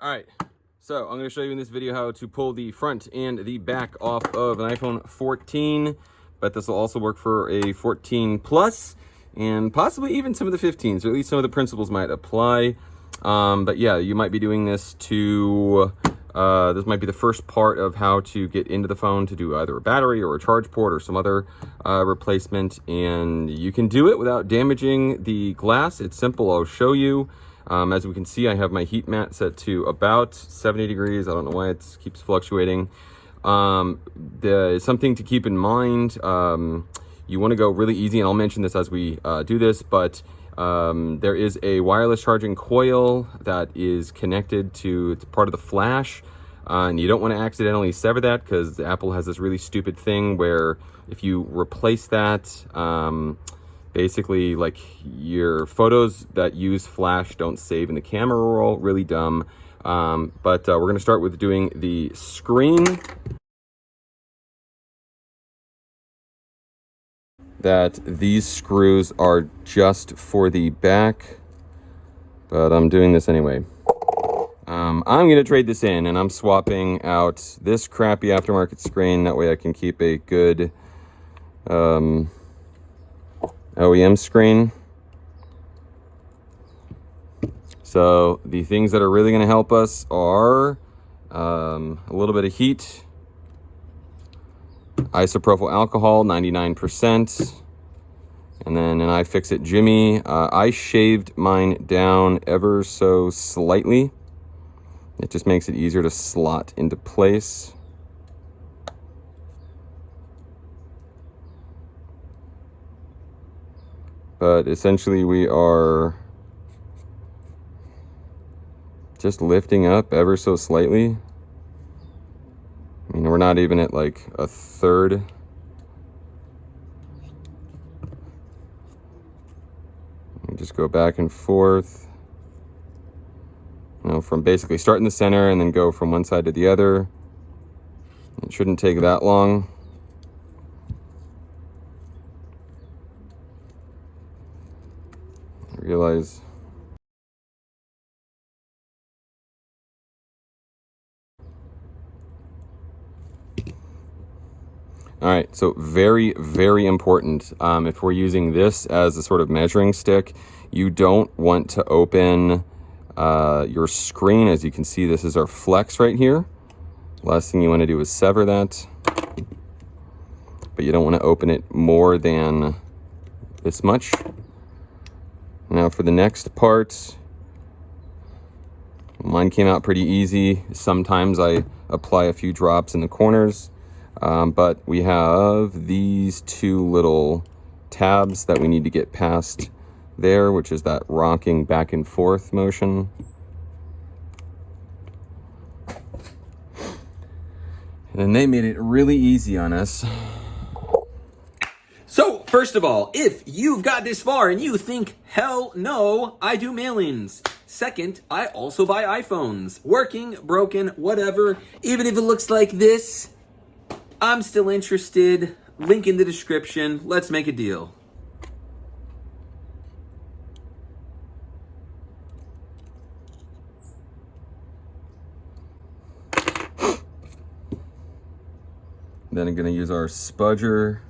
All right, so I'm going to show you in this video how to pull the front and the back off of an iPhone 14, but this will also work for a 14 Plus and possibly even some of the 15s, or at least some of the principles might apply. But yeah, you might be doing this to, this might be the first part of how to get into the phone to do either a battery or a charge port or some other replacement, and you can do it without damaging the glass. It's simple, I'll show you. As we can see, I have my heat mat set to about 70 degrees. I don't know why it keeps fluctuating. Something to keep in mind, you want to go really easy, and I'll mention this as we do this, but there is a wireless charging coil that is connected to, it's part of the flash, and you don't want to accidentally sever that, because Apple has this really stupid thing where if you replace that, basically, like, your photos that use flash don't save in the camera roll. Really dumb. But we're going to start with doing the screen. That these screws are just for the back, but I'm doing this anyway. I'm going to trade this in, and I'm swapping out this crappy aftermarket screen. That way I can keep a good OEM screen. So the things that are really going to help us are a little bit of heat, isopropyl alcohol, 99%, and then an iFixit Jimmy. I shaved mine down ever so slightly. It just makes it easier to slot into place. But essentially we are just lifting up ever so slightly. I mean, we're not even at like a third. We just go back and forth. You know, from basically start in the center and then go from one side to the other. It shouldn't take that long. Realize all right, so very, very important. If we're using this as a sort of measuring stick, you don't want to open your screen. As you can see, this is our flex right here. Last thing you want to do is sever that, but you don't want to open it more than this much. Now for the next part, mine came out pretty easy. Sometimes I apply a few drops in the corners, but we have these two little tabs that we need to get past there, which is that rocking back and forth motion. And then they made it really easy on us. So, first of all, if you've got this far and you think, hell no, I do mailings. Second, I also buy iPhones. Working, broken, whatever. Even if it looks like this, I'm still interested. Link in the description. Let's make a deal. Then I'm gonna use our spudger.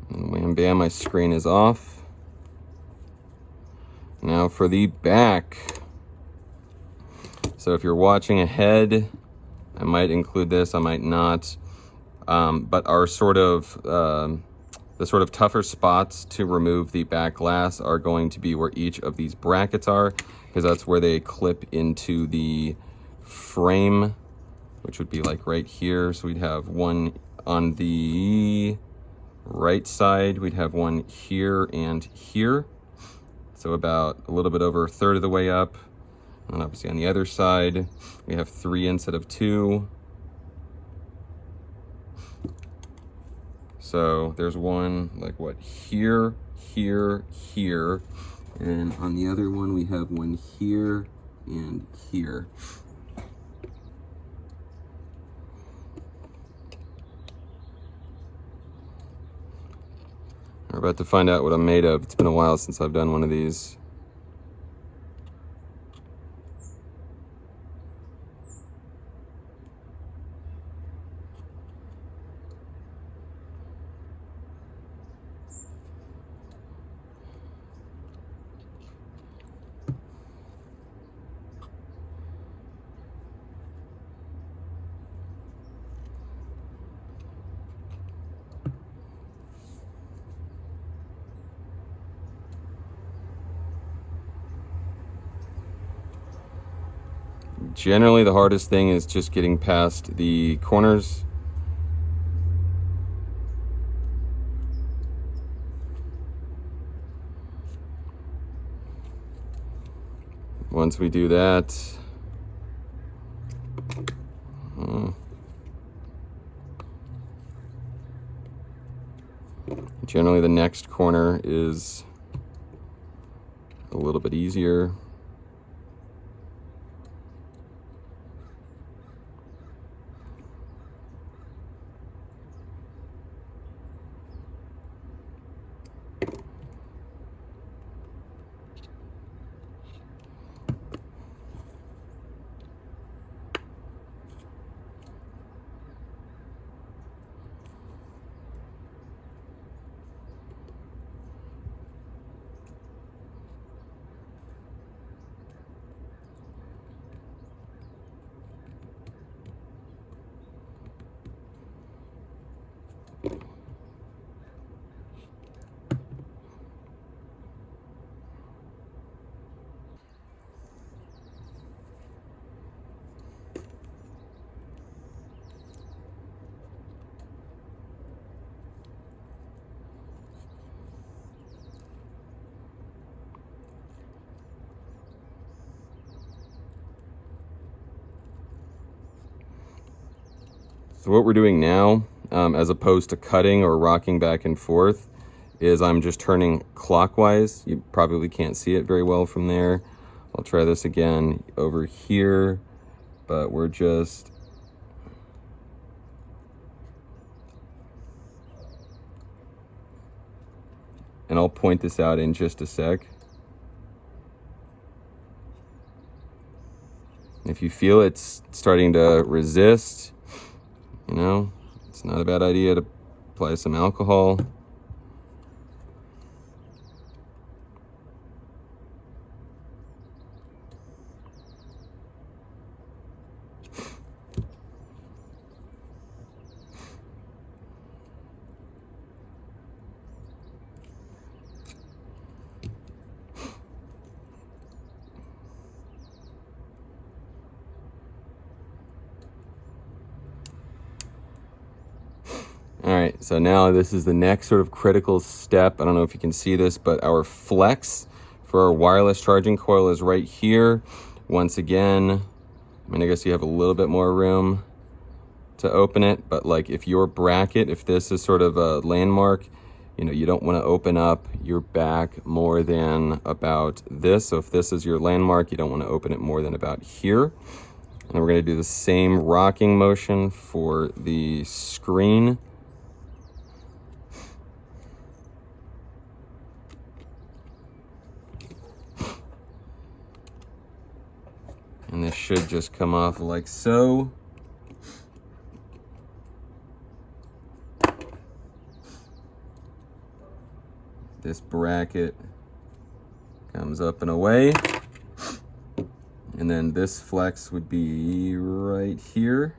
And wham bam, my screen is off. Now for the back. So if you're watching ahead, I might include this, I might not. But our sort of, the sort of tougher spots to remove the back glass are going to be where each of these brackets are, because that's where they clip into the frame, which would be like right here. So we'd have one on the right side, we'd have one here and here. So about a little bit over a third of the way up. And obviously on the other side, we have 3 instead of 2. So there's one like what, here, here, here. And on the other one, we have one here and here. We're about to find out what I'm made of. It's been a while since I've done one of these. Generally, the hardest thing is just getting past the corners. Once we do that, generally the next corner is a little bit easier. So what we're doing now, as opposed to cutting or rocking back and forth, is I'm just turning clockwise. You probably can't see it very well from there. I'll try this again over here, but we're just and I'll point this out in just a sec. If you feel it's starting to resist, you know, it's not a bad idea to apply some alcohol. All right, so now this is the next sort of critical step. I don't know if you can see this, but our flex for our wireless charging coil is right here. Once again, I mean, I guess you have a little bit more room to open it, but like if your bracket, if this is sort of a landmark, you know, you don't want to open up your back more than about this. So if this is your landmark, you don't want to open it more than about here. And we're going to do the same rocking motion for the screen. And this should just come off like so. This bracket comes up and away. And then this flex would be right here.